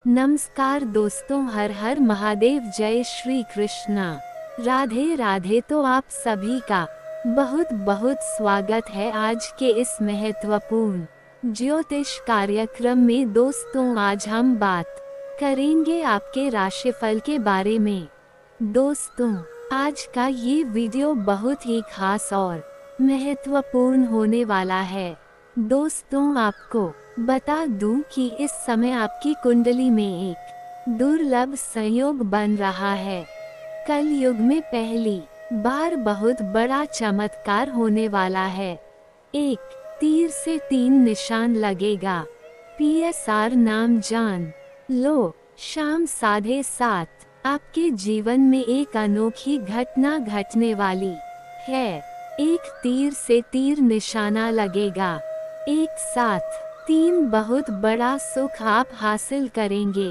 नमस्कार दोस्तों, हर हर महादेव, जय श्री कृष्णा, राधे राधे। तो आप सभी का बहुत बहुत स्वागत है आज के इस महत्वपूर्ण ज्योतिष कार्यक्रम में। दोस्तों, आज हम बात करेंगे आपके राशिफल के बारे में। दोस्तों, आज का ये वीडियो बहुत ही खास और महत्वपूर्ण होने वाला है। दोस्तों, आपको बता दूं कि इस समय आपकी कुंडली में एक दुर्लभ संयोग बन रहा है। कल युग में पहली बार बहुत बड़ा चमत्कार होने वाला है। एक तीर से 3 निशान लगेगा। PSR नाम जान लो। शाम 7:30 आपके जीवन में एक अनोखी घटना घटने वाली है। एक तीर से तीर निशाना लगेगा। एक साथ 3 बहुत बड़ा सुख आप हासिल करेंगे।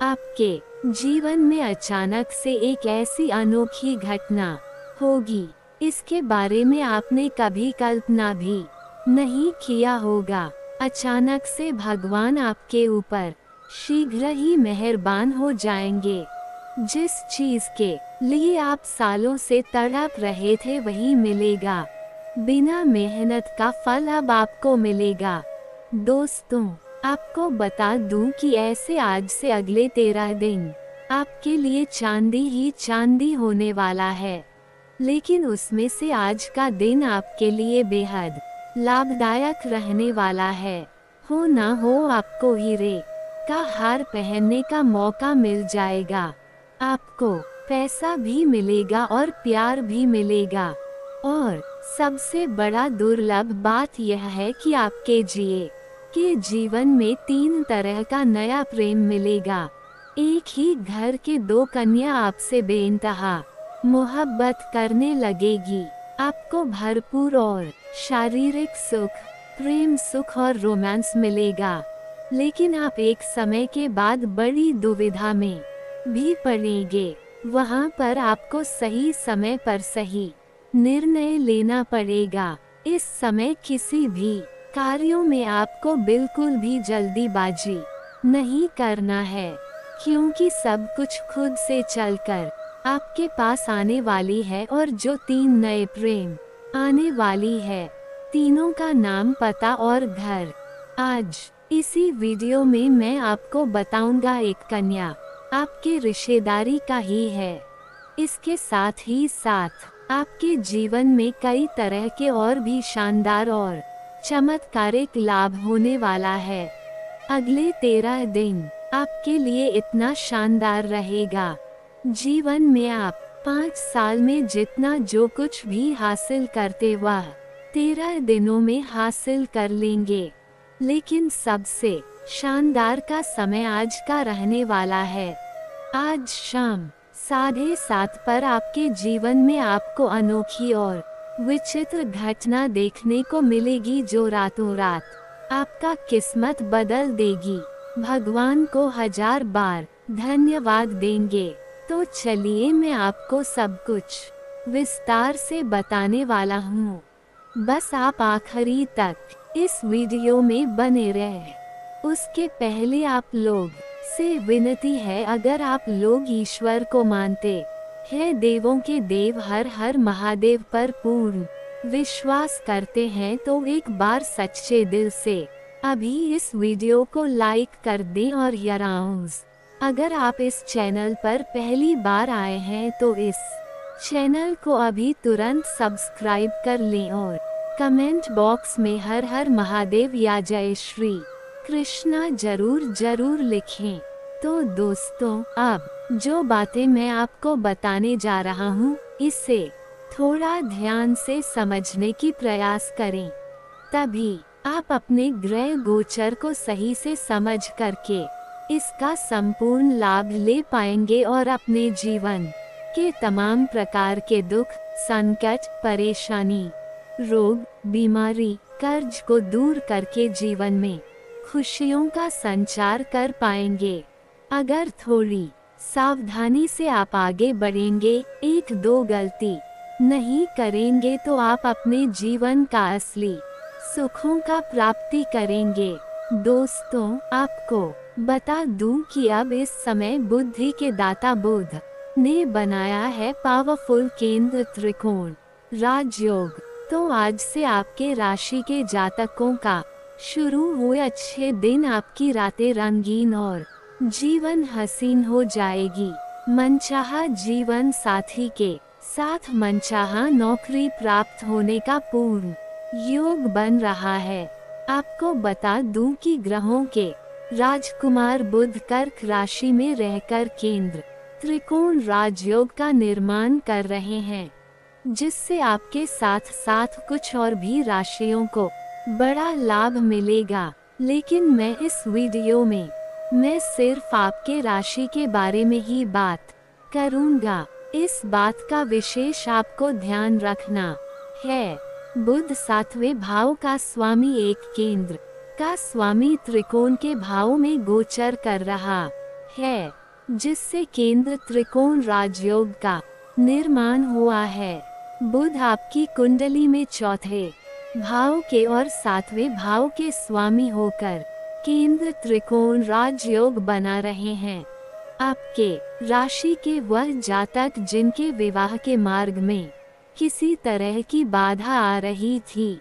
आपके जीवन में अचानक से एक ऐसी अनोखी घटना होगी, इसके बारे में आपने कभी कल्पना भी नहीं किया होगा। अचानक से भगवान आपके ऊपर शीघ्र ही मेहरबान हो जाएंगे। जिस चीज के लिए आप सालों से तड़प रहे थे वही मिलेगा। बिना मेहनत का फल अब आपको मिलेगा। दोस्तों, आपको बता दूं कि ऐसे आज से अगले 13 दिन आपके लिए चांदी ही चांदी होने वाला है। लेकिन उसमें से आज का दिन आपके लिए बेहद लाभदायक रहने वाला है। हो ना हो, आपको हीरे का हार पहनने का मौका मिल जाएगा। आपको पैसा भी मिलेगा और प्यार भी मिलेगा। और सबसे बड़ा दुर्लभ बात यह है कि आपके के जीवन में 3 तरह का नया प्रेम मिलेगा। एक ही घर के 2 कन्या आपसे बेइंतहा मोहब्बत करने लगेगी। आपको भरपूर और शारीरिक सुख, प्रेम सुख और रोमांस मिलेगा। लेकिन आप एक समय के बाद बड़ी दुविधा में भी पड़ेंगे। वहाँ पर आपको सही समय पर सही निर्णय लेना पड़ेगा। इस समय किसी भी कार्यों में आपको बिल्कुल भी जल्दीबाजी नहीं करना है, क्योंकि सब कुछ खुद से चलकर आपके पास आने वाली है। और जो 3 नए प्रेम आने वाली है, तीनों का नाम, पता और घर आज इसी वीडियो में मैं आपको बताऊंगा। एक कन्या आपके रिश्तेदारी का ही है। इसके साथ ही साथ आपके जीवन में कई तरह के और भी शानदार और चमत्कारिक लाभ होने वाला है। अगले 13 दिन आपके लिए इतना शानदार रहेगा। जीवन में आप 5 साल में जितना जो कुछ भी हासिल करते वह 13 दिनों में हासिल कर लेंगे। लेकिन सबसे शानदार का समय आज का रहने वाला है। आज शाम 7:30 पर आपके जीवन में आपको अनोखी और विचित्र घटना देखने को मिलेगी, जो रातों रात आपका किस्मत बदल देगी। भगवान को 1000 बार धन्यवाद देंगे। तो चलिए, मैं आपको सब कुछ विस्तार से बताने वाला हूँ। बस आप आखिरी तक इस वीडियो में बने रहें। उसके पहले आप लोग से विनती है, अगर आप लोग ईश्वर को मानते हैं, देवों के देव हर हर महादेव पर पूर्ण विश्वास करते हैं, तो एक बार सच्चे दिल से अभी इस वीडियो को लाइक कर दें। और अगर आप इस चैनल पर पहली बार आए हैं तो इस चैनल को अभी तुरंत सब्सक्राइब कर लें और कमेंट बॉक्स में हर हर महादेव या जय श्री कृष्णा जरूर जरूर लिखें। तो दोस्तों, अब जो बातें मैं आपको बताने जा रहा हूँ, इसे थोड़ा ध्यान से समझने की प्रयास करें, तभी आप अपने ग्रह गोचर को सही से समझ करके इसका संपूर्ण लाभ ले पाएंगे और अपने जीवन के तमाम प्रकार के दुख, संकट, परेशानी, रोग, बीमारी, कर्ज को दूर करके जीवन में खुशियों का संचार कर पाएंगे। अगर थोड़ी सावधानी से आप आगे बढ़ेंगे, 1-2 गलती नहीं करेंगे, तो आप अपने जीवन का असली सुखों का प्राप्ति करेंगे। दोस्तों, आपको बता दूं कि अब इस समय बुद्धि के दाता बुध ने बनाया है पावरफुल केंद्र त्रिकोण राजयोग। तो आज से आपके राशि के जातकों का शुरू हुए अच्छे दिन, आपकी रातें रंगीन और जीवन हसीन हो जाएगी। मनचाहा जीवन साथी के साथ मनचाहा नौकरी प्राप्त होने का पूर्ण योग बन रहा है। आपको बता दूं कि ग्रहों के राजकुमार बुध कर्क राशि में रहकर केंद्र त्रिकोण राजयोग का निर्माण कर रहे हैं, जिससे आपके साथ साथ कुछ और भी राशियों को बड़ा लाभ मिलेगा। लेकिन मैं इस वीडियो में मैं सिर्फ आपके राशि के बारे में ही बात करूंगा। इस बात का विशेष आपको ध्यान रखना है, बुध 7वें भाव का स्वामी एक केंद्र का स्वामी त्रिकोण के भाव में गोचर कर रहा है, जिससे केंद्र त्रिकोण राजयोग का निर्माण हुआ है। बुध आपकी कुंडली में चौथे भाव के और 7वें भाव के स्वामी होकर केंद्र त्रिकोण राजयोग बना रहे हैं। आपके राशि के वह जातक जिनके विवाह के मार्ग में किसी तरह की बाधा आ रही थी,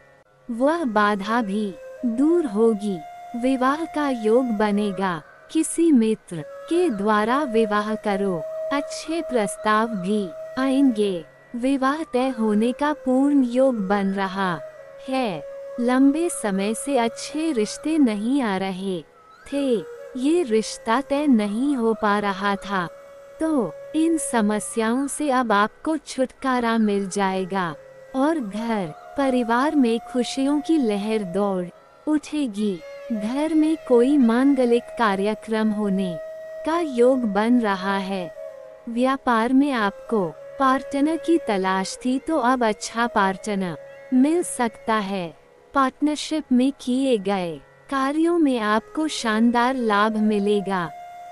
वह बाधा भी दूर होगी। विवाह का योग बनेगा। किसी मित्र के द्वारा विवाह करो, अच्छे प्रस्ताव भी आएंगे। विवाह तय होने का पूर्ण योग बन रहा है। लंबे समय से अच्छे रिश्ते नहीं आ रहे थे, ये रिश्ता तय नहीं हो पा रहा था, तो इन समस्याओं से अब आपको छुटकारा मिल जाएगा और घर परिवार में खुशियों की लहर दौड़ उठेगी। घर में कोई मांगलिक कार्यक्रम होने का योग बन रहा है। व्यापार में आपको पार्टनर की तलाश थी, तो अब अच्छा पार्टनर मिल सकता है। पार्टनरशिप में किए गए कार्यों में आपको शानदार लाभ मिलेगा।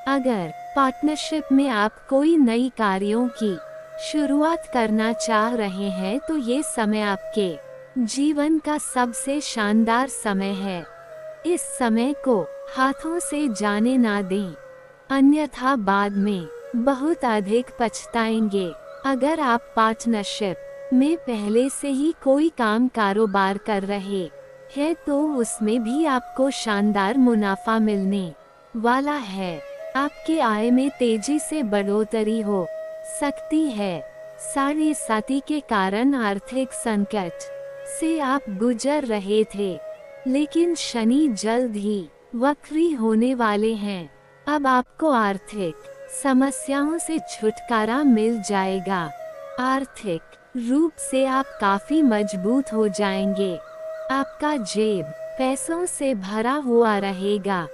अगर पार्टनरशिप में आप कोई नई कार्यों की शुरुआत करना चाह रहे हैं, तो ये समय आपके जीवन का सबसे शानदार समय है। इस समय को हाथों से जाने ना दें, अन्यथा बाद में बहुत अधिक पछताएंगे। अगर आप पार्टनरशिप में पहले से ही कोई काम कारोबार कर रहे हैं, तो उसमें भी आपको शानदार मुनाफा मिलने वाला है। आपके आय में तेजी से बढ़ोतरी हो सकती है। साढ़े साती के कारण आर्थिक संकट से आप गुजर रहे थे, लेकिन शनि जल्द ही वक्री होने वाले हैं। अब आपको आर्थिक समस्याओं से छुटकारा मिल जाएगा। आर्थिक रूप से आप काफी मजबूत हो जाएंगे। आपका जेब पैसों से भरा हुआ रहेगा।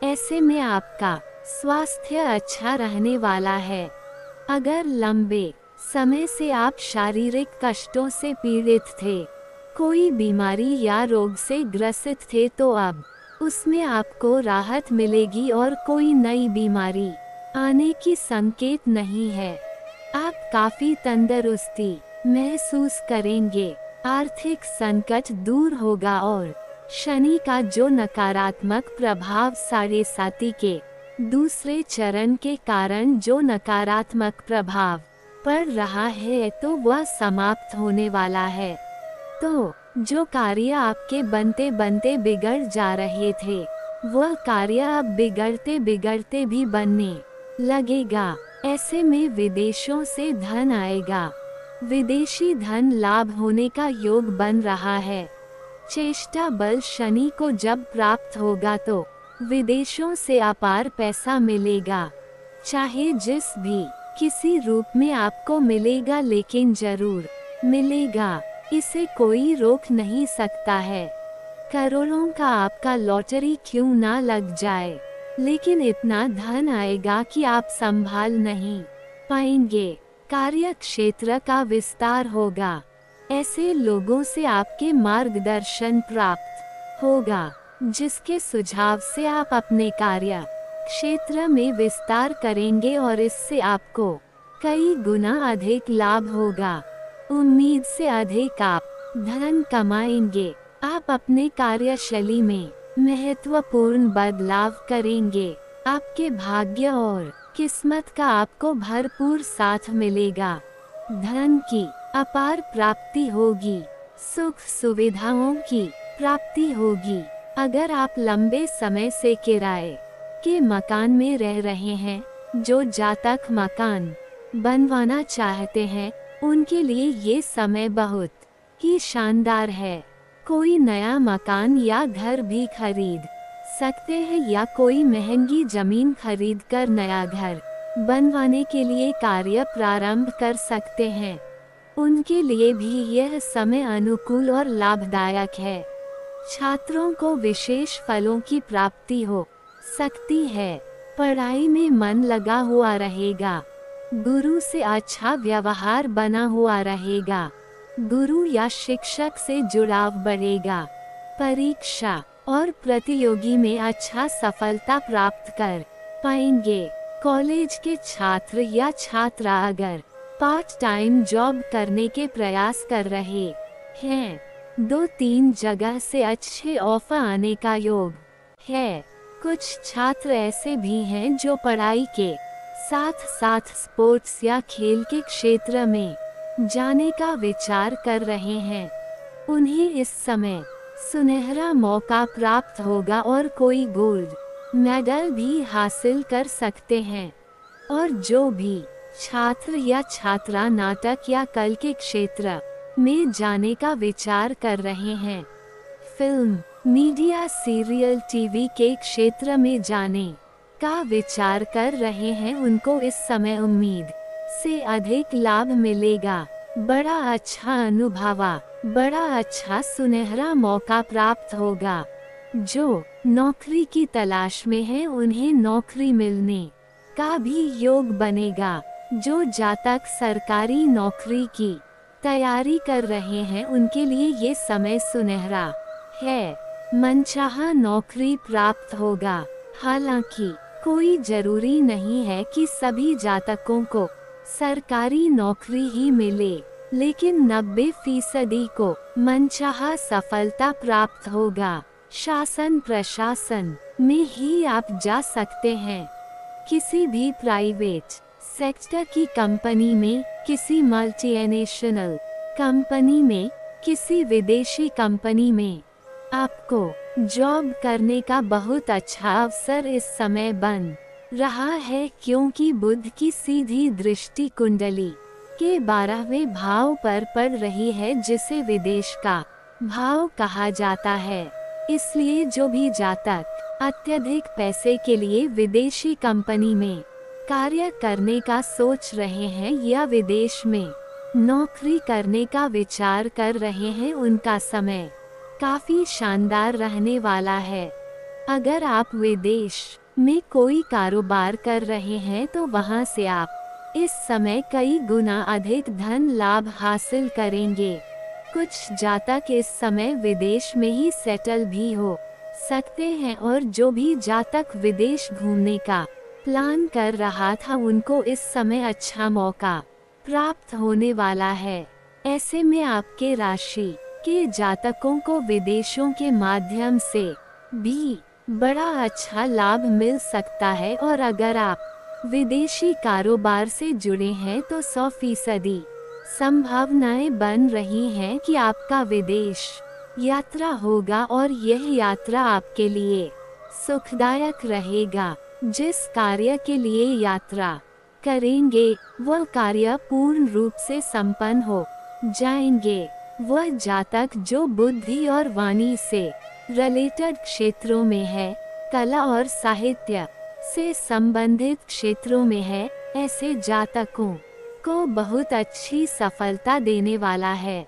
ऐसे में आपका स्वास्थ्य अच्छा रहने वाला है। अगर लंबे समय से आप शारीरिक कष्टों से पीड़ित थे, कोई बीमारी या रोग से ग्रसित थे, तो अब उसमें आपको राहत मिलेगी और कोई नई बीमारी आने की संकेत नहीं है। आप काफी तंदुरुस्ती महसूस करेंगे। आर्थिक संकट दूर होगा और शनि का जो नकारात्मक प्रभाव साढ़े साती के दूसरे चरण के कारण जो नकारात्मक प्रभाव पड़ रहा है, तो वह समाप्त होने वाला है। तो जो कार्य आपके बनते बनते बिगड़ जा रहे थे, वह कार्य अब बिगड़ते बिगड़ते भी बनने लगेगा। ऐसे में विदेशों से धन आएगा। विदेशी धन लाभ होने का योग बन रहा है। चेष्टा बल शनि को जब प्राप्त होगा, तो विदेशों से अपार पैसा मिलेगा। चाहे जिस भी किसी रूप में आपको मिलेगा, लेकिन जरूर मिलेगा। इसे कोई रोक नहीं सकता है। करोड़ों का आपका लॉटरी क्यों ना लग जाए, लेकिन इतना धन आएगा कि आप संभाल नहीं पाएंगे। कार्य क्षेत्र का विस्तार होगा। ऐसे लोगों से आपके मार्गदर्शन प्राप्त होगा, जिसके सुझाव से आप अपने कार्य क्षेत्र में विस्तार करेंगे और इससे आपको कई गुना अधिक लाभ होगा। उम्मीद से अधिक आप धन कमाएंगे। आप अपने कार्यशैली में महत्वपूर्ण बदलाव करेंगे। आपके भाग्य और किस्मत का आपको भरपूर साथ मिलेगा। धन की अपार प्राप्ति होगी। सुख सुविधाओं की प्राप्ति होगी। अगर आप लंबे समय से किराए के मकान में रह रहे हैं, जो जातक मकान बनवाना चाहते हैं, उनके लिए ये समय बहुत ही शानदार है। कोई नया मकान या घर भी खरीद सकते हैं या कोई महंगी जमीन खरीदकर नया घर बनवाने के लिए कार्य प्रारंभ कर सकते हैं। उनके लिए भी यह समय अनुकूल और लाभदायक है। छात्रों को विशेष फलों की प्राप्ति हो सकती है। पढ़ाई में मन लगा हुआ रहेगा। गुरु से अच्छा व्यवहार बना हुआ रहेगा। गुरु या शिक्षक से जुड़ाव बढ़ेगा। परीक्षा और प्रतियोगी में अच्छा सफलता प्राप्त कर पाएंगे। कॉलेज के छात्र या छात्रा अगर पार्ट टाइम जॉब करने के प्रयास कर रहे हैं, 2-3 जगह से अच्छे ऑफर आने का योग है। कुछ छात्र ऐसे भी हैं जो पढ़ाई के साथ साथ स्पोर्ट्स या खेल के क्षेत्र में जाने का विचार कर रहे हैं। उन्हें इस समय सुनहरा मौका प्राप्त होगा और कोई गोल्ड मेडल भी हासिल कर सकते हैं। और जो भी छात्र या छात्रा नाटक या कला के क्षेत्र में जाने का विचार कर रहे हैं, फिल्म, मीडिया, सीरियल, टीवी के क्षेत्र में जाने का विचार कर रहे हैं, उनको इस समय उम्मीद से अधिक लाभ मिलेगा। बड़ा अच्छा अनुभव, बड़ा अच्छा सुनहरा मौका प्राप्त होगा। जो नौकरी की तलाश में है, उन्हें नौकरी मिलने का भी योग बनेगा। जो जातक सरकारी नौकरी की तैयारी कर रहे हैं, उनके लिए ये समय सुनहरा है। मनचाहा नौकरी प्राप्त होगा। हालांकि कोई जरूरी नहीं है कि सभी जातकों को सरकारी नौकरी ही मिले, लेकिन 90% को मनचाहा सफलता प्राप्त होगा। शासन प्रशासन में ही आप जा सकते हैं। किसी भी प्राइवेट सेक्टर की कंपनी में, किसी मल्टीनेशनल कंपनी में, किसी विदेशी कंपनी में आपको जॉब करने का बहुत अच्छा अवसर इस समय बन रहा है, क्योंकि बुध की सीधी दृष्टि कुंडली के 12वें भाव पर पड़ रही है, जिसे विदेश का भाव कहा जाता है। इसलिए जो भी जातक अत्यधिक पैसे के लिए विदेशी कंपनी में कार्य करने का सोच रहे हैं या विदेश में नौकरी करने का विचार कर रहे हैं, उनका समय काफी शानदार रहने वाला है। अगर आप विदेश में कोई कारोबार कर रहे हैं, तो वहां से आप इस समय कई गुना अधिक धन लाभ हासिल करेंगे। कुछ जातक इस समय विदेश में ही सेटल भी हो सकते हैं, और जो भी जातक विदेश घूमने का प्लान कर रहा था, उनको इस समय अच्छा मौका प्राप्त होने वाला है। ऐसे में आपके राशि के जातकों को विदेशों के माध्यम से भी बड़ा अच्छा लाभ मिल सकता है। और अगर आप विदेशी कारोबार से जुड़े हैं, तो 100% संभावनाएं बन रही हैं कि आपका विदेश यात्रा होगा, और यह यात्रा आपके लिए सुखदायक रहेगा। जिस कार्य के लिए यात्रा करेंगे, वह कार्य पूर्ण रूप से संपन्न हो जाएंगे। वह जातक जो बुद्धि और वाणी से रिलेटेड क्षेत्रों में है, कला और साहित्य से संबंधित क्षेत्रों में है, ऐसे जातकों को बहुत अच्छी सफलता देने वाला है।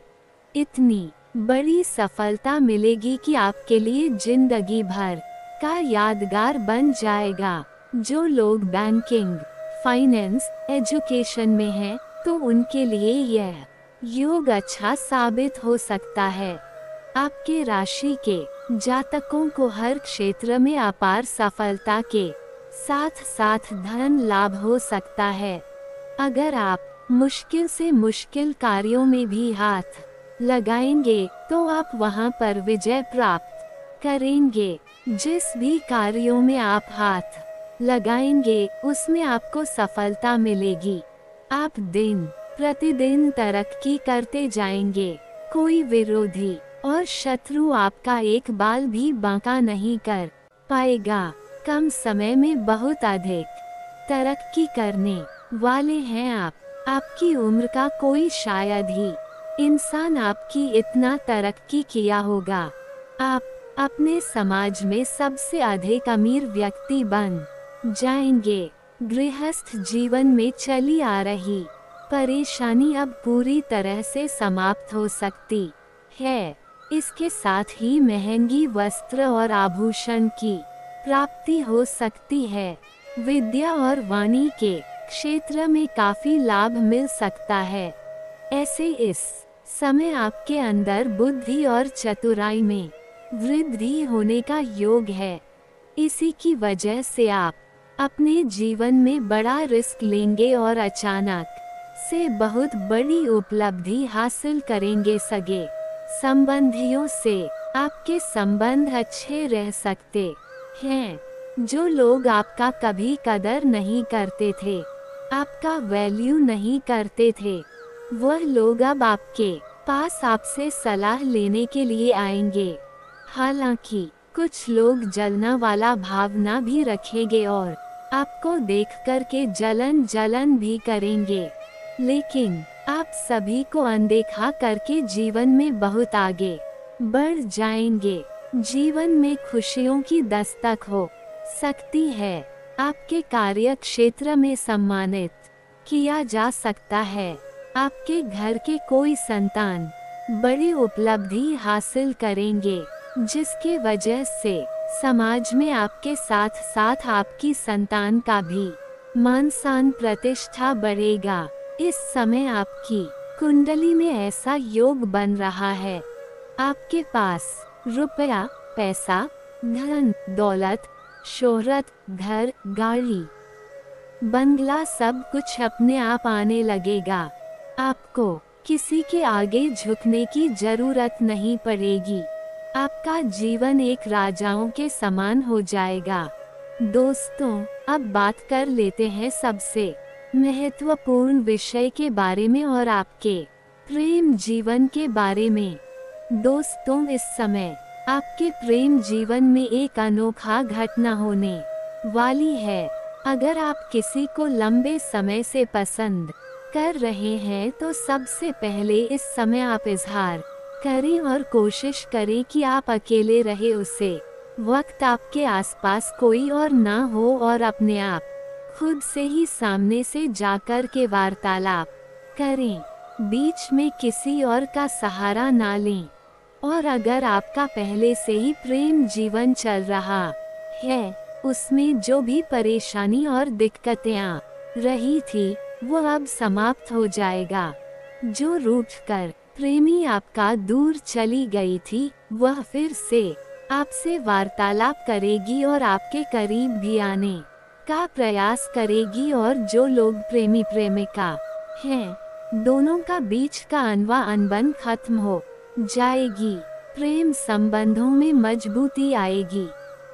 इतनी बड़ी सफलता मिलेगी कि आपके लिए जिंदगी भर का यादगार बन जाएगा। जो लोग बैंकिंग, फाइनेंस, एजुकेशन में हैं, तो उनके लिए यह योग अच्छा साबित हो सकता है। आपके राशि के जातकों को हर क्षेत्र में अपार सफलता के साथ साथ धन लाभ हो सकता है। अगर आप मुश्किल से मुश्किल कार्यों में भी हाथ लगाएंगे, तो आप वहां पर विजय प्राप्त करेंगे। जिस भी कार्यों में आप हाथ लगाएंगे उसमें आपको सफलता मिलेगी। आप दिन प्रतिदिन तरक्की करते जाएंगे। कोई विरोधी और शत्रु आपका एक बाल भी बांका नहीं कर पाएगा। कम समय में बहुत अधिक तरक्की करने वाले हैं आप। आपकी उम्र का कोई शायद ही इंसान आपकी इतना तरक्की किया होगा। आप अपने समाज में सबसे अधिक अमीर व्यक्ति बन जाएंगे। गृहस्थ जीवन में चली आ रही परेशानी अब पूरी तरह से समाप्त हो सकती है। इसके साथ ही महंगी वस्त्र और आभूषण की प्राप्ति हो सकती है। विद्या और वाणी के क्षेत्र में काफी लाभ मिल सकता है। ऐसे इस समय आपके अंदर बुद्धि और चतुराई में वृद्धि होने का योग है। इसी की वजह से आप अपने जीवन में बड़ा रिस्क लेंगे और अचानक से बहुत बड़ी उपलब्धि हासिल करेंगे। सगे संबंधियों से आपके संबंध अच्छे रह सकते हैं। जो लोग आपका कभी कदर नहीं करते थे, आपका वैल्यू नहीं करते थे, वह लोग अब आपके पास आपसे सलाह लेने के लिए आएंगे। हालांकि कुछ लोग जलना वाला भावना भी रखेंगे और आपको देखकर के जलन भी करेंगे, लेकिन आप सभी को अनदेखा करके जीवन में बहुत आगे बढ़ जाएंगे। जीवन में खुशियों की दस्तक हो सकती है। आपके कार्य क्षेत्र में सम्मानित किया जा सकता है। आपके घर के कोई संतान बड़ी उपलब्धि हासिल करेंगे, जिसकी वजह से समाज में आपके साथ साथ आपकी संतान का भी मान सम्मान प्रतिष्ठा बढ़ेगा। इस समय आपकी कुंडली में ऐसा योग बन रहा है, आपके पास रुपया, पैसा, धन दौलत, शोहरत, घर, गाड़ी, बंगला सब कुछ अपने आप आने लगेगा। आपको किसी के आगे झुकने की जरूरत नहीं पड़ेगी। आपका जीवन एक राजाओं के समान हो जाएगा। दोस्तों, अब बात कर लेते हैं सबसे महत्वपूर्ण विषय के बारे में और आपके प्रेम जीवन के बारे में। दोस्तों, इस समय आपके प्रेम जीवन में एक अनोखा घटना होने वाली है। अगर आप किसी को लंबे समय से पसंद कर रहे हैं तो सबसे पहले इस समय आप इजहार करें और कोशिश करें कि आप अकेले रहे। उसे वक्त आपके आसपास कोई और ना हो और अपने आप खुद से ही सामने से जाकर के वार्तालाप करें। बीच में किसी और का सहारा ना लें। और अगर आपका पहले से ही प्रेम जीवन चल रहा है, उसमें जो भी परेशानी और दिक्कतें आ रही थी, वो अब समाप्त हो जाएगा। जो रूठकर प्रेमी आपका दूर चली गई थी, वह फिर से आपसे वार्तालाप करेगी और आपके करीब भी आने का प्रयास करेगी। और जो लोग प्रेमी प्रेमिका हैं, दोनों का बीच का अनवा अनबन खत्म हो जाएगी। प्रेम संबंधों में मजबूती आएगी।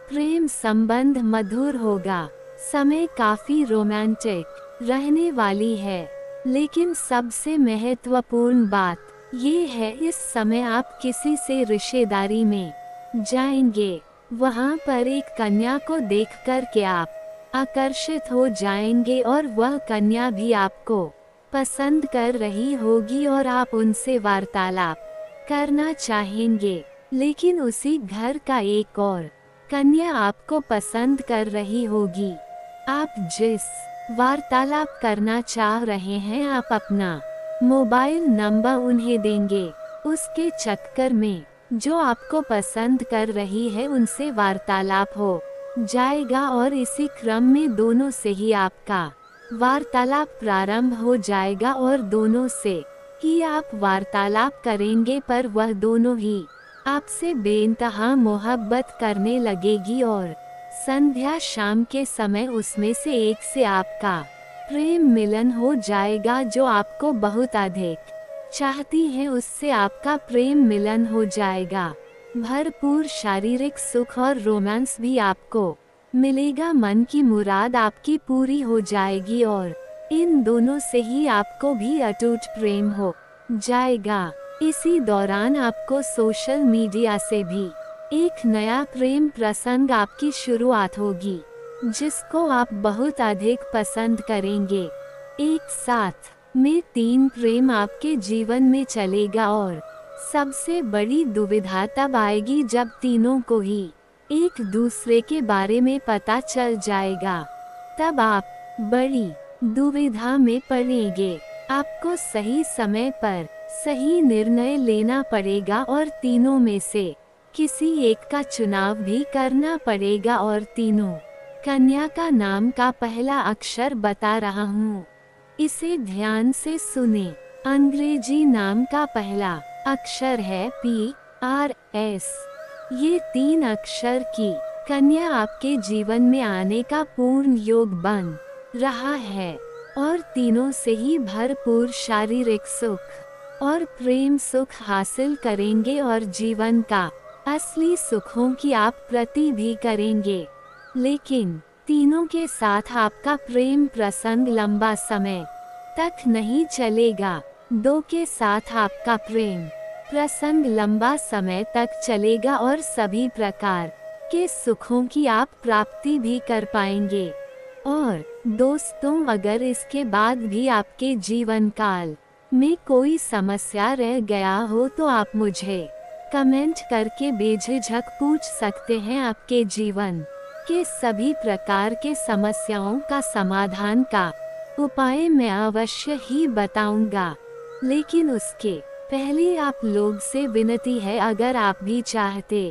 प्रेम संबंध मधुर होगा। समय काफी रोमांटिक रहने वाली है। लेकिन सबसे महत्वपूर्ण बात ये है, इस समय आप किसी से रिश्तेदारी में जाएंगे। वहां पर एक कन्या को देखकर के आप आकर्षित हो जाएंगे और वह कन्या भी आपको पसंद कर रही होगी और आप उनसे वार्तालाप करना चाहेंगे। लेकिन उसी घर का एक और कन्या आपको पसंद कर रही होगी। आप जिस वार्तालाप करना चाह रहे हैं, आप अपना मोबाइल नंबर उन्हें देंगे। उसके चक्कर में जो आपको पसंद कर रही है उनसे वार्तालाप हो जाएगा और इसी क्रम में दोनों से ही आपका वार्तालाप प्रारंभ हो जाएगा और दोनों से ही आप वार्तालाप करेंगे, पर वह दोनों ही आपसे बेइंतहा मोहब्बत करने लगेगी और संध्या शाम के समय उसमें से एक से आपका प्रेम मिलन हो जाएगा। जो आपको बहुत अधिक चाहती है, उससे आपका प्रेम मिलन हो जाएगा। भरपूर शारीरिक सुख और रोमांस भी आपको मिलेगा मन की मुराद आपकी पूरी हो जाएगी और इन दोनों से ही आपको भी अटूट प्रेम हो जाएगा। इसी दौरान आपको सोशल मीडिया से भी एक नया प्रेम प्रसंग आपकी शुरुआत होगी, जिसको आप बहुत अधिक पसंद करेंगे। एक साथ में 3 प्रेम आपके जीवन में चलेगा और सबसे बड़ी दुविधा तब आएगी जब तीनों को ही एक दूसरे के बारे में पता चल जाएगा। तब आप बड़ी दुविधा में पड़ेंगे। आपको सही समय पर सही निर्णय लेना पड़ेगा और तीनों में से किसी एक का चुनाव भी करना पड़ेगा और तीनों कन्या का नाम का पहला अक्षर बता रहा हूँ, इसे ध्यान से सुने। अंग्रेजी नाम का पहला अक्षर है PRS। ये 3 अक्षर की कन्या आपके जीवन में आने का पूर्ण योग बन रहा है और तीनों से ही भरपूर शारीरिक सुख और प्रेम सुख हासिल करेंगे और जीवन का असली सुखों की आप प्रति भी करेंगे। लेकिन तीनों के साथ आपका प्रेम प्रसंग लंबा समय तक नहीं चलेगा। 2 के साथ आपका प्रेम प्रसंग लंबा समय तक चलेगा और सभी प्रकार के सुखों की आप प्राप्ति भी कर पाएंगे। और दोस्तों, अगर इसके बाद भी आपके जीवन काल में कोई समस्या रह गया हो तो आप मुझे कमेंट करके बेझिझक पूछ सकते हैं। आपके जीवन के सभी प्रकार के समस्याओं का समाधान का उपाय मैं अवश्य ही बताऊंगा। लेकिन उसके पहले आप लोग से विनती है, अगर आप भी चाहते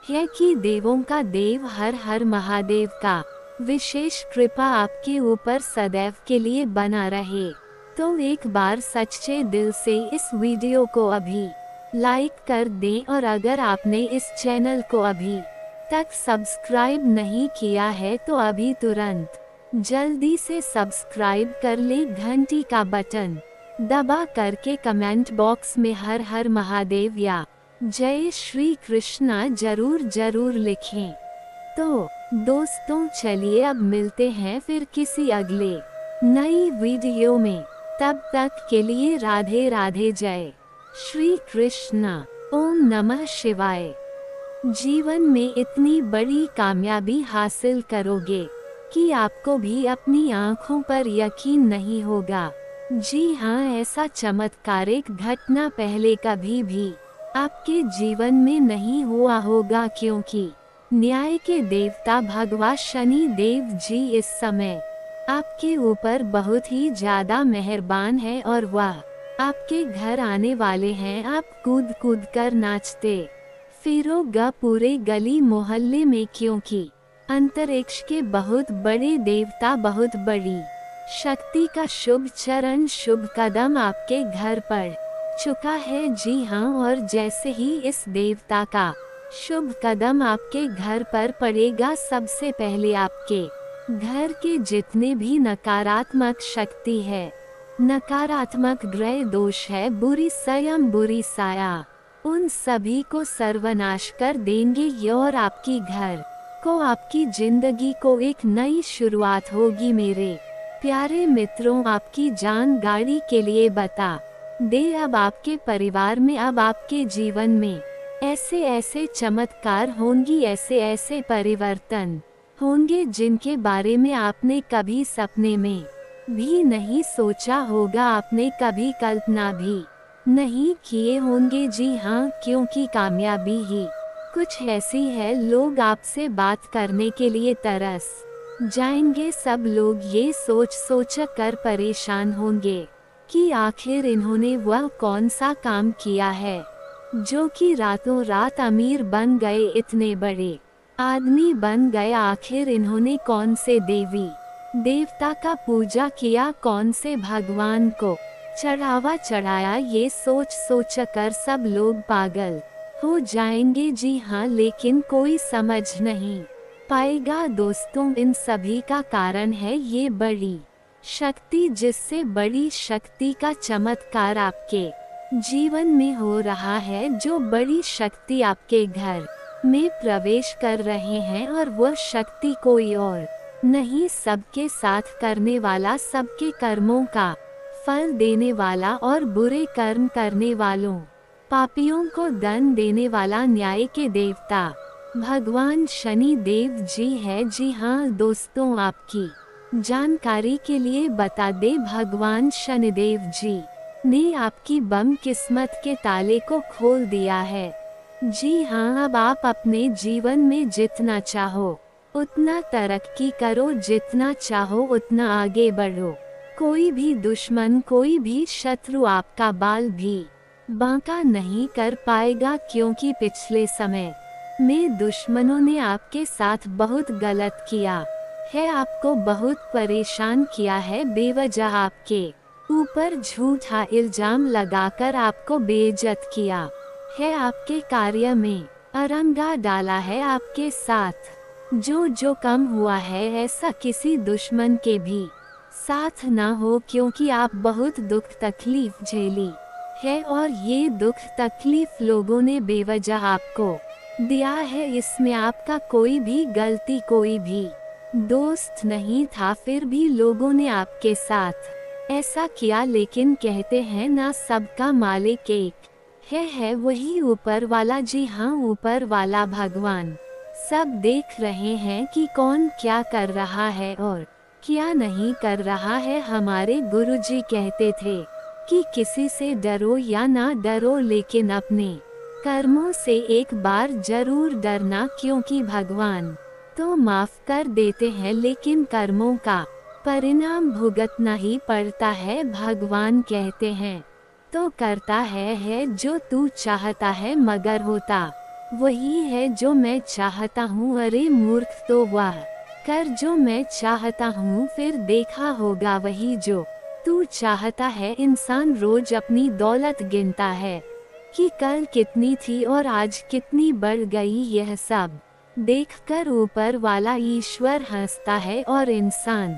हैं कि देवों का देव हर हर महादेव का विशेष कृपा आपके ऊपर सदैव के लिए बना रहे, तो एक बार सच्चे दिल से इस वीडियो को अभी लाइक कर दें। और अगर आपने इस चैनल को अभी तक सब्सक्राइब नहीं किया है तो अभी तुरंत जल्दी से सब्सक्राइब कर ले। घंटी का बटन दबा करके कमेंट बॉक्स में हर हर महादेव या जय श्री कृष्णा जरूर लिखें। तो दोस्तों, चलिए अब मिलते हैं फिर किसी अगले नई वीडियो में। तब तक के लिए राधे राधे, जय श्री कृष्णा, ओम नमः शिवाय। जीवन में इतनी बड़ी कामयाबी हासिल करोगे कि आपको भी अपनी आँखों पर यकीन नहीं होगा। जी हाँ, ऐसा चमत्कारिक घटना पहले कभी भी आपके जीवन में नहीं हुआ होगा, क्योंकि न्याय के देवता भगवान शनि देव जी इस समय आपके ऊपर बहुत ही ज्यादा मेहरबान है और वह आपके घर आने वाले हैं। आप कूद कूद कर नाचते फिरोगा पूरे गली मोहल्ले में, क्योंकि अंतरिक्ष के बहुत बड़े देवता, बहुत बड़ी शक्ति का शुभ चरण, शुभ कदम आपके घर पर चुका है। जी हाँ, और जैसे ही इस देवता का शुभ कदम आपके घर पर पड़ेगा, सबसे पहले आपके घर के जितने भी नकारात्मक शक्ति है, नकारात्मक ग्रह दोष है, बुरी स्वयं बुरी साया, उन सभी को सर्वनाश कर देंगे ये और आपकी घर को, आपकी जिंदगी को एक नई शुरुआत होगी। मेरे प्यारे मित्रों, आपकी जान गाड़ी के लिए बता दे, अब आपके परिवार में, अब आपके जीवन में ऐसे ऐसे चमत्कार होंगी, ऐसे ऐसे परिवर्तन होंगे जिनके बारे में आपने कभी सपने में भी नहीं सोचा होगा, आपने कभी कल्पना भी नहीं किए होंगे। जी हाँ, क्योंकि कामयाबी ही कुछ ऐसी है, लोग आपसे बात करने के लिए तरस जाएंगे। सब लोग ये सोच कर परेशान होंगे कि आखिर इन्होंने वह कौन सा काम किया है जो कि रातों रात अमीर बन गए, इतने बड़े आदमी बन गए। आखिर इन्होंने कौन से देवी देवता का पूजा किया, कौन से भगवान को चढ़ावा चढ़ाया, ये सोच कर सब लोग पागल हो जाएंगे। जी हाँ, लेकिन कोई समझ नहीं पाएगा। दोस्तों, इन सभी का कारण है ये बड़ी शक्ति, जिससे बड़ी शक्ति का चमत्कार आपके जीवन में हो रहा है। जो बड़ी शक्ति आपके घर में प्रवेश कर रहे हैं और वह शक्ति कोई और नहीं, सबके साथ करने वाला, सबके कर्मों का फल देने वाला और बुरे कर्म करने वालों पापियों को दंड देने वाला न्याय के देवता भगवान शनि देव जी है। जी हाँ दोस्तों, आपकी जानकारी के लिए बता दे, भगवान शनिदेव जी ने आपकी बम किस्मत के ताले को खोल दिया है। जी हाँ, अब आप अपने जीवन में जितना चाहो उतना तरक्की करो, जितना चाहो उतना आगे बढ़ो। कोई भी दुश्मन, कोई भी शत्रु आपका बाल भी बांका नहीं कर पाएगा, क्योंकि पिछले समय में दुश्मनों ने आपके साथ बहुत गलत किया है, आपको बहुत परेशान किया है, बेवजह आपके ऊपर झूठा इल्जाम लगाकर आपको बेइज्जत किया है, आपके कार्य में अरंगा डाला है, आपके साथ जो कम हुआ है ऐसा किसी दुश्मन के भी साथ ना हो, क्योंकि आप बहुत दुख तकलीफ झेली है और ये दुख तकलीफ लोगों ने बेवजह आपको दिया है। इसमें आपका कोई भी गलती, कोई भी दोस्त नहीं था, फिर भी लोगों ने आपके साथ ऐसा किया। लेकिन कहते हैं ना, सबका मालिक एक है वही ऊपर वाला। जी हाँ, ऊपर वाला भगवान सब देख रहे हैं कि कौन क्या कर रहा है और क्या नहीं कर रहा है। हमारे गुरुजी कहते थे कि किसी से डरो या ना डरो, लेकिन अपने कर्मों से एक बार जरूर डरना, क्योंकि भगवान तो माफ कर देते हैं, लेकिन कर्मों का परिणाम भुगतना ही पड़ता है। भगवान कहते हैं तो करता है जो तू चाहता है, मगर होता वही है जो मैं चाहता हूँ। अरे मूर्ख, तो वह कर जो मैं चाहता हूँ, फिर देखा होगा वही जो तू चाहता है। इंसान रोज अपनी दौलत गिनता है कि कल कितनी थी और आज कितनी बढ़ गई, यह सब देखकर ऊपर वाला ईश्वर हंसता है और इंसान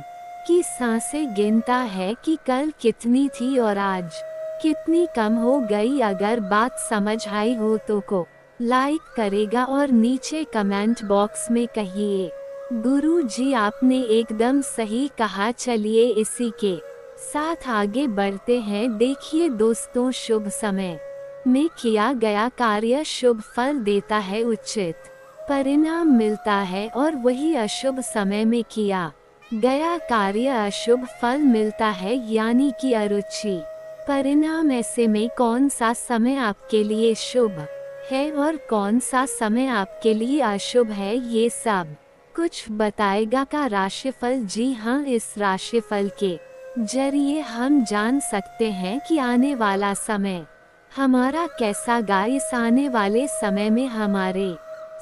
की सांसें गिनता है कि कल कितनी थी और आज कितनी कम हो गई। अगर बात समझ आई हो तो को लाइक करेगा और नीचे कमेंट बॉक्स में कहिए गुरु जी आपने एकदम सही कहा। चलिए इसी के साथ आगे बढ़ते हैं। देखिए दोस्तों, शुभ समय में किया गया कार्य शुभ फल देता है, उचित परिणाम मिलता है, और वही अशुभ समय में किया गया कार्य अशुभ फल मिलता है, यानी कि अरुचि परिणाम। ऐसे में कौन सा समय आपके लिए शुभ है और कौन सा समय आपके लिए अशुभ है, ये सब कुछ बताएगा का राशिफल। जी हाँ, इस राशिफल के जरिए हम जान सकते हैं कि आने वाला समय हमारा कैसा गा। इस आने वाले समय में हमारे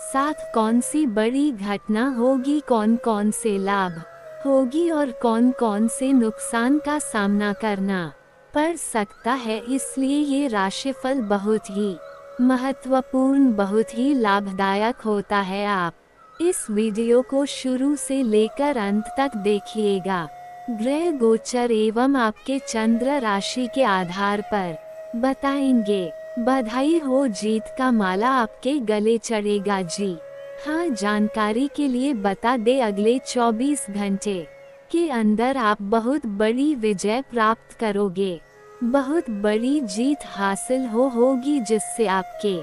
साथ कौन सी बड़ी घटना होगी, कौन कौन से लाभ होगी और कौन कौन से नुकसान का सामना करना पड़ सकता है। इसलिए ये राशिफल बहुत ही महत्वपूर्ण, बहुत ही लाभदायक होता है। आप इस वीडियो को शुरू से लेकर अंत तक देखिएगा। ग्रह गोचर एवं आपके चंद्र राशि के आधार पर बताएंगे। बधाई हो, जीत का माला आपके गले चढ़ेगा। जी हाँ, जानकारी के लिए बता दे, अगले 24 घंटे के अंदर आप बहुत बड़ी विजय प्राप्त करोगे, बहुत बड़ी जीत हासिल होगी, जिससे आपके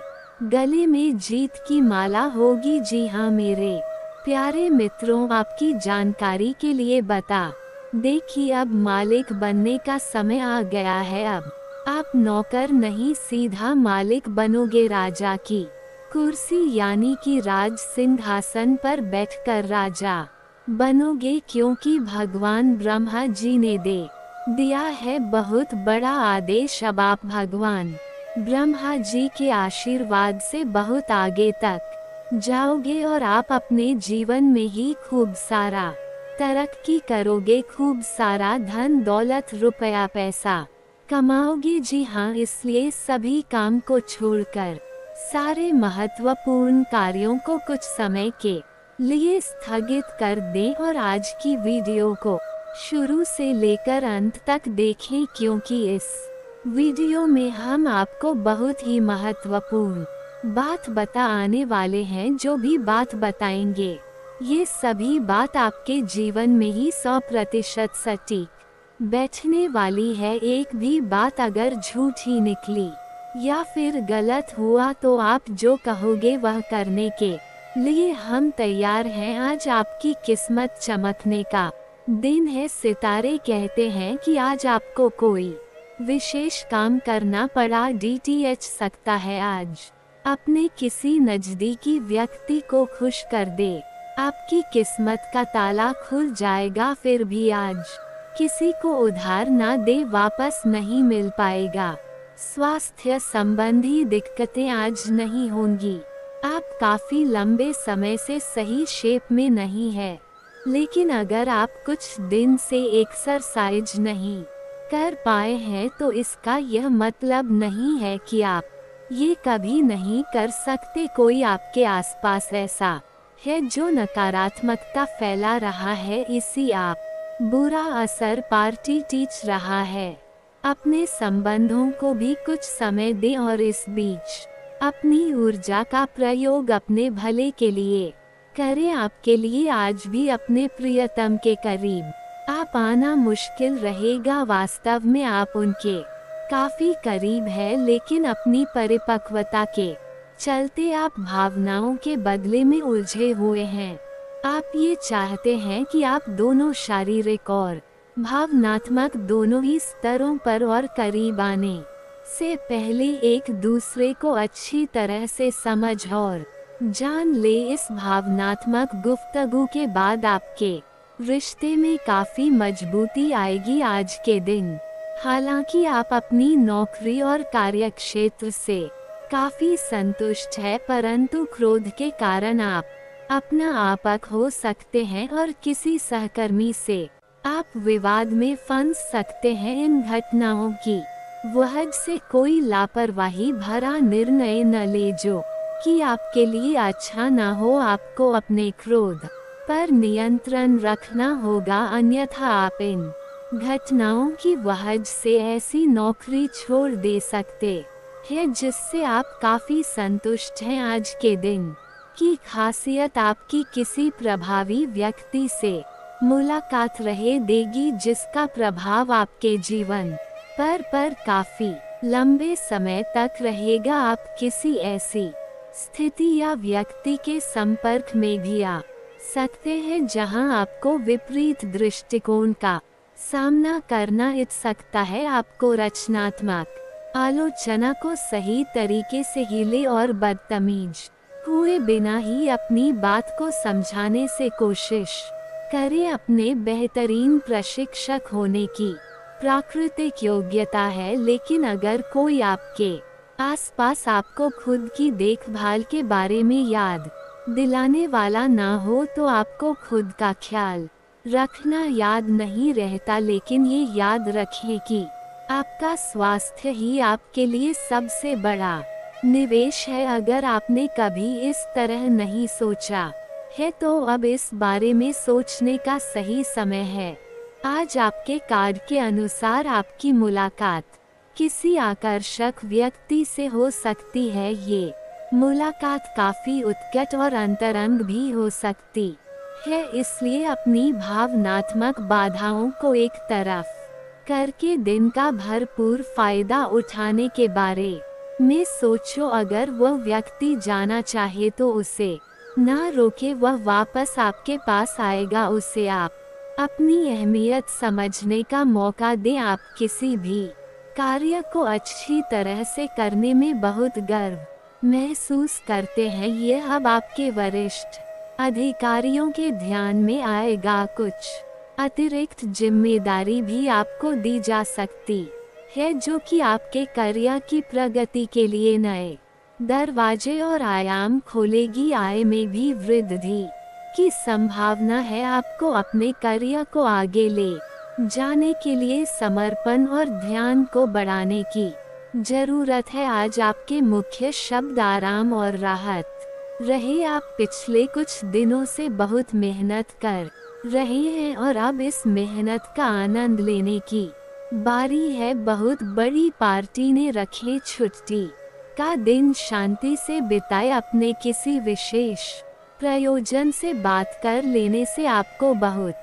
गले में जीत की माला होगी। जी हाँ मेरे प्यारे मित्रों, आपकी जानकारी के लिए बता देखिए, अब मालिक बनने का समय आ गया है। अब आप नौकर नहीं, सीधा मालिक बनोगे। राजा की कुर्सी यानी कि राज सिंहासन पर बैठकर राजा बनोगे, क्योंकि भगवान ब्रह्मा जी ने दे दिया है बहुत बड़ा आदेश। अब आप भगवान ब्रह्मा जी के आशीर्वाद से बहुत आगे तक जाओगे और आप अपने जीवन में ही खूब सारा तरक्की करोगे, खूब सारा धन दौलत रुपया पैसा कमाओगे। जी हाँ, इसलिए सभी काम को छोड़कर सारे महत्वपूर्ण कार्यों को कुछ समय के लिए स्थगित कर दें और आज की वीडियो को शुरू से लेकर अंत तक देखें, क्योंकि इस वीडियो में हम आपको बहुत ही महत्वपूर्ण बात बता आने वाले हैं जो भी बात बताएंगे, ये सभी बात आपके जीवन में ही 100% सटीक बैठने वाली है। एक भी बात अगर झूठी निकली या फिर गलत हुआ तो आप जो कहोगे वह करने के लिए हम तैयार हैं। आज आपकी किस्मत चमकने का दिन है। सितारे कहते हैं कि आज आपको कोई विशेष काम करना पड़ा डीटीएच सकता है। आज अपने किसी नजदीकी व्यक्ति को खुश कर दे, आपकी किस्मत का ताला खुल जाएगा। फिर भी आज किसी को उधार ना दे, वापस नहीं मिल पाएगा। स्वास्थ्य संबंधी दिक्कतें आज नहीं होंगी। आप काफी लंबे समय से सही शेप में नहीं है, लेकिन अगर आप कुछ दिन से एक्सरसाइज नहीं कर पाए हैं तो इसका यह मतलब नहीं है कि आप ये कभी नहीं कर सकते। कोई आपके आसपास ऐसा है जो नकारात्मकता फैला रहा है, इसी आप बुरा असर पार्टी टीच रहा है। अपने संबंधों को भी कुछ समय दें और इस बीच अपनी ऊर्जा का प्रयोग अपने भले के लिए करें। आपके लिए आज भी अपने प्रियतम के करीब आप आना मुश्किल रहेगा। वास्तव में आप उनके काफी करीब है, लेकिन अपनी परिपक्वता के चलते आप भावनाओं के बदले में उलझे हुए हैं। आप ये चाहते हैं कि आप दोनों शारीरिक और भावनात्मक दोनों ही स्तरों पर और करीब आने से पहले एक दूसरे को अच्छी तरह से समझ और जान ले। इस भावनात्मक गुफ्तगू के बाद आपके रिश्ते में काफी मजबूती आएगी आज के दिन। हालांकि आप अपनी नौकरी और कार्यक्षेत्र से काफी संतुष्ट है, परंतु क्रोध के कारण आप अपना आपक हो सकते हैं और किसी सहकर्मी से आप विवाद में फंस सकते हैं। इन घटनाओं की वजह से कोई लापरवाही भरा निर्णय न ले जो कि आपके लिए अच्छा ना हो। आपको अपने क्रोध पर नियंत्रण रखना होगा, अन्यथा आप इन घटनाओं की वजह से ऐसी नौकरी छोड़ दे सकते हैं जिससे आप काफी संतुष्ट हैं। आज के दिन की खासियत आपकी किसी प्रभावी व्यक्ति से मुलाकात रहे देगी जिसका प्रभाव आपके जीवन पर काफी लंबे समय तक रहेगा। आप किसी ऐसी स्थिति या व्यक्ति के संपर्क में भी आ सकते हैं जहां आपको विपरीत दृष्टिकोण का सामना करना पड़ सकता है। आपको रचनात्मक आलोचना को सही तरीके से हिले और बदतमीज हुए बिना ही अपनी बात को समझाने से कोशिश करें। अपने बेहतरीन प्रशिक्षक होने की प्राकृतिक योग्यता है, लेकिन अगर कोई आपके आसपास आपको खुद की देखभाल के बारे में याद दिलाने वाला ना हो तो आपको खुद का ख्याल रखना याद नहीं रहता। लेकिन ये याद रखें कि आपका स्वास्थ्य ही आपके लिए सबसे बड़ा निवेश है। अगर आपने कभी इस तरह नहीं सोचा है तो अब इस बारे में सोचने का सही समय है। आज आपके कार्ड के अनुसार आपकी मुलाकात किसी आकर्षक व्यक्ति से हो सकती है। ये मुलाकात काफी उत्कट और अंतरंग भी हो सकती है, इसलिए अपनी भावनात्मक बाधाओं को एक तरफ करके दिन का भरपूर फायदा उठाने के बारे में सोचो। अगर वह व्यक्ति जाना चाहे तो उसे ना रोके, वह वापस आपके पास आएगा। उसे आप अपनी अहमियत समझने का मौका दें। आप किसी भी कार्य को अच्छी तरह से करने में बहुत गर्व महसूस करते हैं। ये अब आपके वरिष्ठ अधिकारियों के ध्यान में आएगा। कुछ अतिरिक्त जिम्मेदारी भी आपको दी जा सकती है जो कि आपके करियर की प्रगति के लिए नए दरवाजे और आयाम खोलेगी। आय में भी वृद्धि की संभावना है। आपको अपने करियर को आगे ले जाने के लिए समर्पण और ध्यान को बढ़ाने की जरूरत है। आज आपके मुख्य शब्द आराम और राहत रहे। आप पिछले कुछ दिनों से बहुत मेहनत कर रहे हैं और अब इस मेहनत का आनंद लेने की बारी है। बहुत बड़ी पार्टी ने रखी छुट्टी का दिन शांति से बिताए। अपने किसी विशेष प्रयोजन से बात कर लेने से आपको बहुत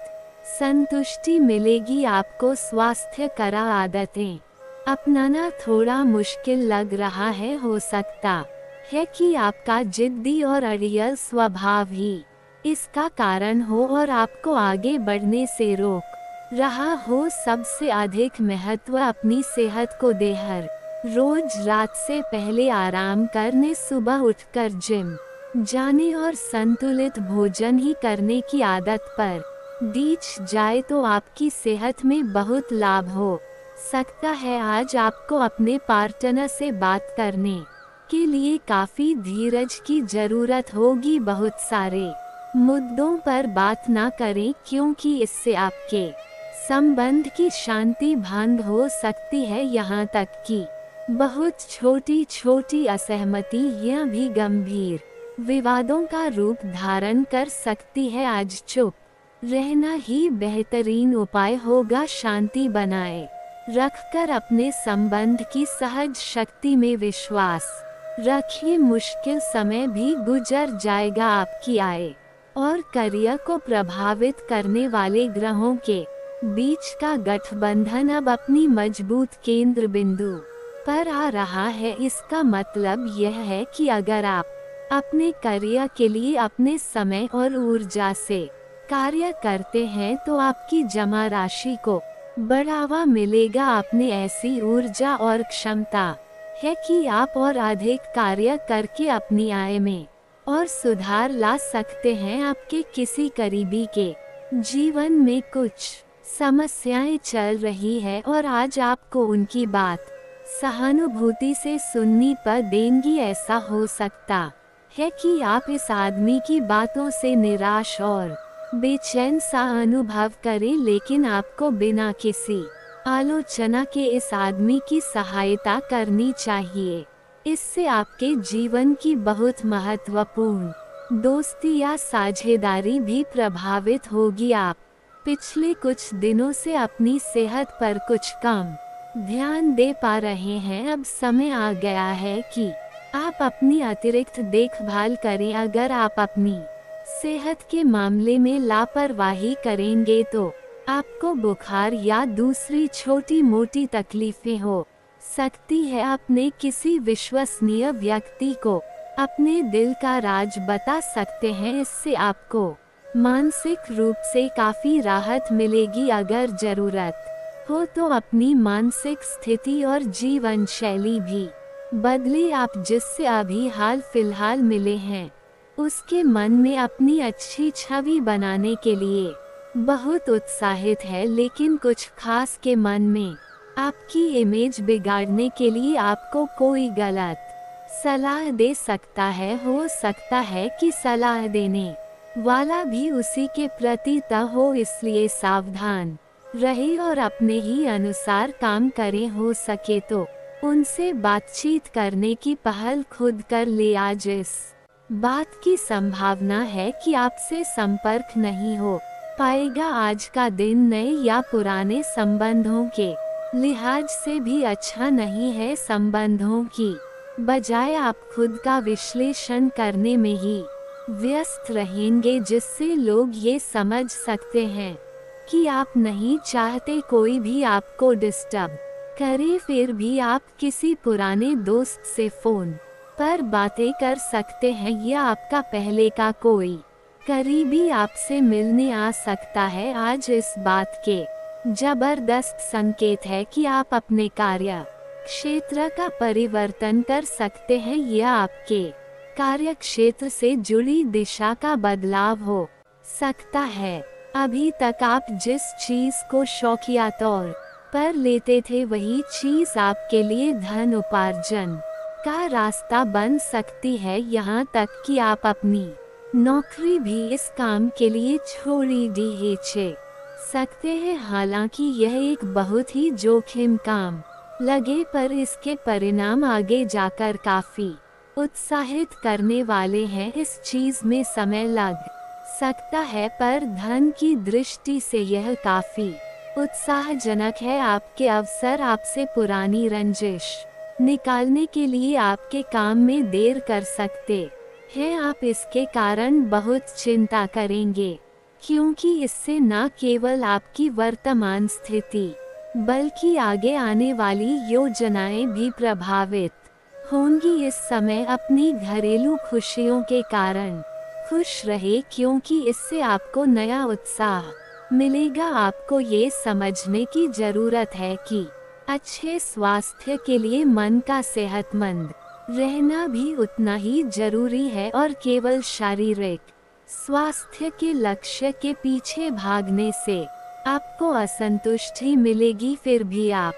संतुष्टि मिलेगी। आपको स्वास्थ्यकर आदतें अपनाना थोड़ा मुश्किल लग रहा है। हो सकता है कि आपका जिद्दी और अड़ियल स्वभाव ही इसका कारण हो और आपको आगे बढ़ने से रोक रहा हो। सबसे अधिक महत्व अपनी सेहत को दे। हर रोज रात से पहले आराम करने, सुबह उठकर जिम जाने और संतुलित भोजन ही करने की आदत पर दीच जाए तो आपकी सेहत में बहुत लाभ हो सकता है। आज आपको अपने पार्टनर से बात करने के लिए काफी धीरज की जरूरत होगी। बहुत सारे मुद्दों पर बात ना करें क्योंकि इससे आपके संबंध की शांति भंग हो सकती है। यहाँ तक कि बहुत छोटी छोटी असहमतियाँ भी गंभीर विवादों का रूप धारण कर सकती है। आज चुप रहना ही बेहतरीन उपाय होगा। शांति बनाए रखकर अपने संबंध की सहज शक्ति में विश्वास रखिए। मुश्किल समय भी गुजर जाएगा। आपकी आय और करियर को प्रभावित करने वाले ग्रहों के बीच का गठबंधन अब अपनी मजबूत केंद्र बिंदु पर आ रहा है। इसका मतलब यह है कि अगर आप अपने करियर के लिए अपने समय और ऊर्जा से कार्य करते हैं तो आपकी जमा राशि को बढ़ावा मिलेगा। आपने ऐसी ऊर्जा और क्षमता है कि आप और अधिक कार्य करके अपनी आय में और सुधार ला सकते हैं। आपके किसी करीबी के जीवन में कुछ समस्याएं चल रही है और आज आपको उनकी बात सहानुभूति से सुननी पर देंगी। ऐसा हो सकता है कि आप इस आदमी की बातों से निराश और बेचैन सा अनुभव करें, लेकिन आपको बिना किसी आलोचना के इस आदमी की सहायता करनी चाहिए। इससे आपके जीवन की बहुत महत्वपूर्ण दोस्ती या साझेदारी भी प्रभावित होगी। आप पिछले कुछ दिनों से अपनी सेहत पर कुछ कम ध्यान दे पा रहे हैं। अब समय आ गया है कि आप अपनी अतिरिक्त देखभाल करें। अगर आप अपनी सेहत के मामले में लापरवाही करेंगे तो आपको बुखार या दूसरी छोटी मोटी तकलीफें हो सकती है। अपने किसी विश्वसनीय व्यक्ति को अपने दिल का राज बता सकते हैं। इससे आपको मानसिक रूप से काफी राहत मिलेगी। अगर जरूरत हो तो अपनी मानसिक स्थिति और जीवन शैली भी बदले। आप जिससे अभी हाल फिलहाल मिले हैं उसके मन में अपनी अच्छी छवि बनाने के लिए बहुत उत्साहित है, लेकिन कुछ खास के मन में आपकी इमेज बिगाड़ने के लिए आपको कोई गलत सलाह दे सकता है। हो सकता है कि सलाह देने वाला भी उसी के प्रति हो, इसलिए सावधान रहे और अपने ही अनुसार काम करें। हो सके तो उनसे बातचीत करने की पहल खुद कर ले। आज इस बात की संभावना है कि आपसे संपर्क नहीं हो पाएगा। आज का दिन नए या पुराने संबंधों के लिहाज से भी अच्छा नहीं है। संबंधों की बजाय आप खुद का विश्लेषण करने में ही व्यस्त रहेंगे, जिससे लोग ये समझ सकते हैं कि आप नहीं चाहते कोई भी आपको डिस्टर्ब करे। फिर भी आप किसी पुराने दोस्त से फोन पर बातें कर सकते हैं या आपका पहले का कोई करीबी आपसे मिलने आ सकता है। आज इस बात के जबरदस्त संकेत है कि आप अपने कार्य क्षेत्र का परिवर्तन कर सकते हैं या आपके कार्य क्षेत्र से जुड़ी दिशा का बदलाव हो सकता है। अभी तक आप जिस चीज को शौकिया तौर पर लेते थे वही चीज आपके लिए धन उपार्जन का रास्ता बन सकती है। यहाँ तक कि आप अपनी नौकरी भी इस काम के लिए छोड़ी दी सकते हैं। हालांकि यह एक बहुत ही जोखिम काम लगे, पर इसके परिणाम आगे जाकर काफी उत्साहित करने वाले हैं। इस चीज में समय लग सकता है, पर धन की दृष्टि से यह काफी उत्साहजनक है। आपके अवसर आपसे पुरानी रंजिश निकालने के लिए आपके काम में देर कर सकते हैं। आप इसके कारण बहुत चिंता करेंगे, क्योंकि इससे न केवल आपकी वर्तमान स्थिति बल्कि आगे आने वाली योजनाएं भी प्रभावित होंगी। इस समय अपनी घरेलू खुशियों के कारण खुश रहे, क्योंकि इससे आपको नया उत्साह मिलेगा। आपको ये समझने की जरूरत है कि अच्छे स्वास्थ्य के लिए मन का सेहतमंद रहना भी उतना ही जरूरी है, और केवल शारीरिक स्वास्थ्य के लक्ष्य के पीछे भागने से आपको असंतुष्टि मिलेगी। फिर भी आप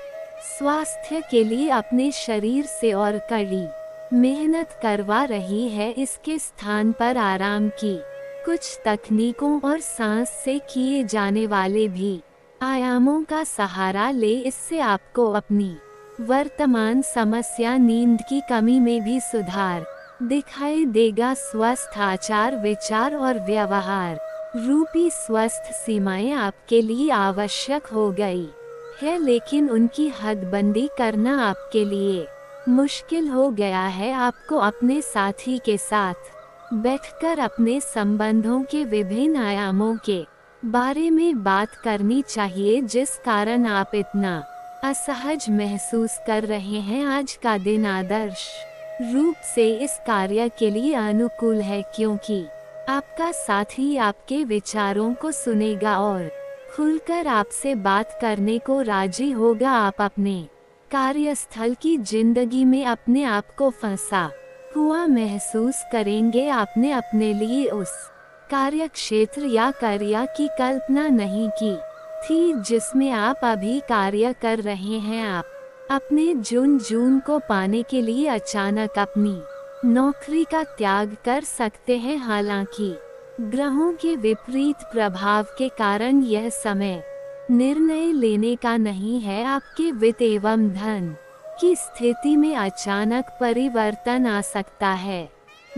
स्वास्थ्य के लिए अपने शरीर से और कड़ी मेहनत करवा रही है। इसके स्थान पर आराम की कुछ तकनीकों और सांस से किए जाने वाले भी आयामों का सहारा ले। इससे आपको अपनी वर्तमान समस्या नींद की कमी में भी सुधार दिखाई देगा। स्वस्थ आचार विचार और व्यवहार रूपी स्वस्थ सीमाएं आपके लिए आवश्यक हो गई है, लेकिन उनकी हदबंदी करना आपके लिए मुश्किल हो गया है। आपको अपने साथी के साथ बैठकर अपने संबंधों के विभिन्न आयामों के बारे में बात करनी चाहिए, जिस कारण आप इतना असहज महसूस कर रहे हैं। आज का दिन आदर्श रूप से इस कार्य के लिए अनुकूल है, क्योंकि आपका साथी आपके विचारों को सुनेगा और खुलकर आपसे बात करने को राजी होगा। आप अपने कार्यस्थल की जिंदगी में अपने आप को फंसा हुआ महसूस करेंगे। आपने अपने लिए उस कार्यक्षेत्र या कार्य की कल्पना नहीं की थी जिसमें आप अभी कार्य कर रहे हैं। आप अपने जुनून को पाने के लिए अचानक अपनी नौकरी का त्याग कर सकते हैं। हालांकि ग्रहों के विपरीत प्रभाव के कारण यह समय निर्णय लेने का नहीं है। आपके वित्त एवं धन की स्थिति में अचानक परिवर्तन आ सकता है।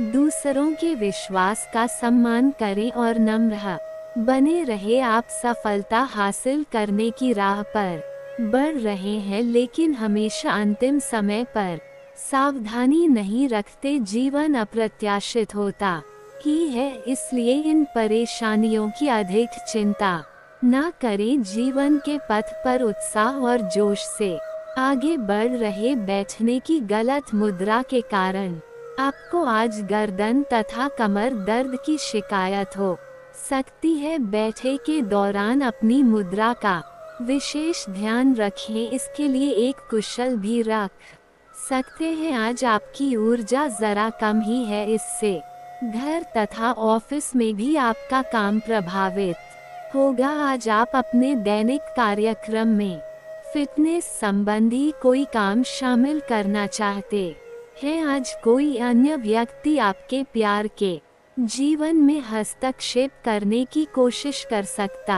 दूसरों के विश्वास का सम्मान करें और नम्र बने रहे। आप सफलता हासिल करने की राह पर बढ़ रहे हैं, लेकिन हमेशा अंतिम समय पर सावधानी नहीं रखते। जीवन अप्रत्याशित होता ही है, इसलिए इन परेशानियों की अधिक चिंता न करें। जीवन के पथ पर उत्साह और जोश से आगे बढ़ रहे। बैठने की गलत मुद्रा के कारण आपको आज गर्दन तथा कमर दर्द की शिकायत हो सकती है। बैठे के दौरान अपनी मुद्रा का विशेष ध्यान रखें, इसके लिए एक कुशल भी रख सकते हैं। आज आपकी ऊर्जा जरा कम ही है, इससे घर तथा ऑफिस में भी आपका काम प्रभावित होगा। आज आप अपने दैनिक कार्यक्रम में फिटनेस संबंधी कोई काम शामिल करना चाहते हैं। आज कोई अन्य व्यक्ति आपके प्यार के जीवन में हस्तक्षेप करने की कोशिश कर सकता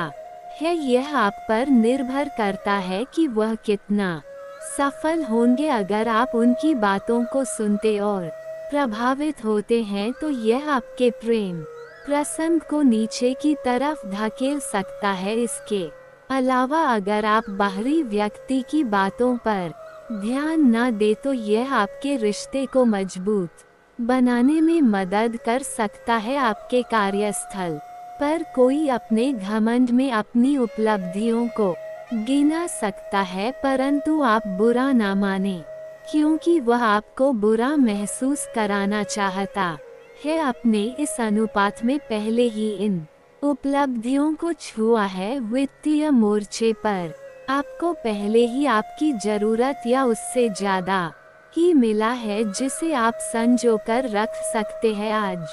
है। यह आप पर निर्भर करता है कि वह कितना सफल होंगे। अगर आप उनकी बातों को सुनते और प्रभावित होते हैं तो यह आपके प्रेम प्रसंग को नीचे की तरफ धकेल सकता है। इसके अलावा अगर आप बाहरी व्यक्ति की बातों पर ध्यान न दे तो यह आपके रिश्ते को मजबूत बनाने में मदद कर सकता है। आपके कार्यस्थल पर कोई अपने घमंड में अपनी उपलब्धियों को गिना सकता है, परंतु आप बुरा ना माने, क्योंकि वह आपको बुरा महसूस कराना चाहता है। अपने इस अनुपात में पहले ही इन उपलब्धियों को छुआ है। वित्तीय मोर्चे पर आपको पहले ही आपकी जरूरत या उससे ज्यादा ही मिला है, जिसे आप संजो कर रख सकते हैं। आज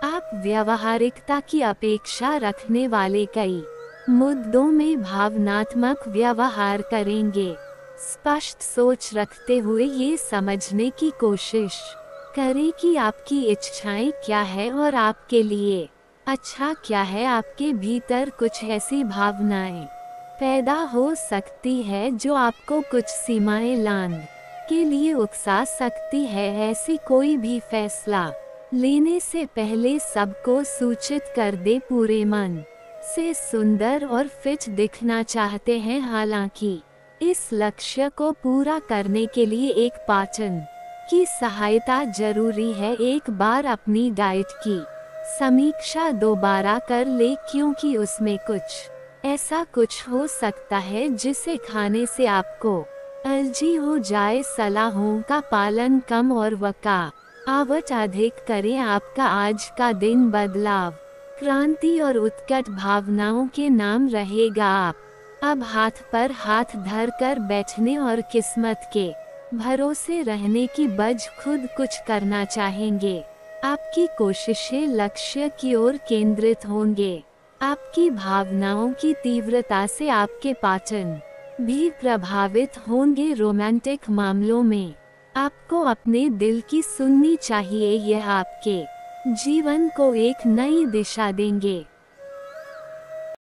आप व्यावहारिकता की अपेक्षा रखने वाले कई मुद्दों में भावनात्मक व्यवहार करेंगे। स्पष्ट सोच रखते हुए ये समझने की कोशिश करें कि आपकी इच्छाएं क्या है और आपके लिए अच्छा क्या है। आपके भीतर कुछ ऐसी भावनाएं पैदा हो सकती है जो आपको कुछ सीमाएं लांघने के लिए उकसा सकती है। ऐसी कोई भी फैसला लेने से पहले सबको सूचित कर दे। पूरे मन से सुंदर और फिट दिखना चाहते हैं, हालांकि इस लक्ष्य को पूरा करने के लिए एक पाचन की सहायता जरूरी है। एक बार अपनी डाइट की समीक्षा दोबारा कर ले, क्योंकि उसमें ऐसा कुछ हो सकता है जिसे खाने से आपको एलर्जी हो जाए। सलाहों का पालन कम और आवट अधिक करें। आपका आज का दिन बदलाव, क्रांति और उत्कट भावनाओं के नाम रहेगा। आप अब हाथ पर हाथ धर कर बैठने और किस्मत के भरोसे रहने की बज खुद कुछ करना चाहेंगे। आपकी कोशिशें लक्ष्य की ओर केंद्रित होंगे। आपकी भावनाओं की तीव्रता से आपके पाचन भी प्रभावित होंगे। रोमांटिक मामलों में आपको अपने दिल की सुननी चाहिए, यह आपके जीवन को एक नई दिशा देंगे।